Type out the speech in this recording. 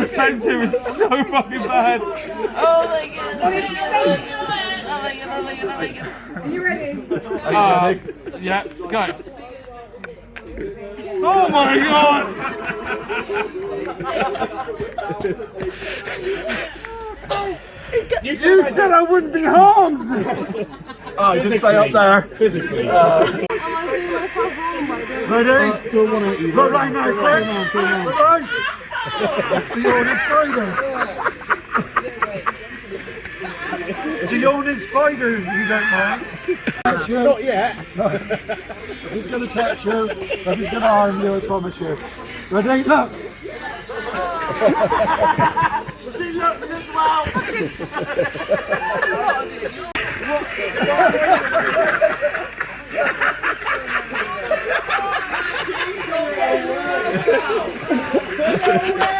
suspense here is so fucking bad. Oh my god. Oh my god. Oh my god. Oh my god. Are you ready? Yeah, go. Oh my god! You said I wouldn't be harmed! Oh, I did say up there. Physically. Am I doing myself wrong by doing Ready? Do a 180. Go right now, quick! Right. The oldest spider. It's a yawning spider, if you don't mind. Not yet. He's going to touch you, but he's going to harm you, I promise you. Ready? Look. See, look, as well! No way!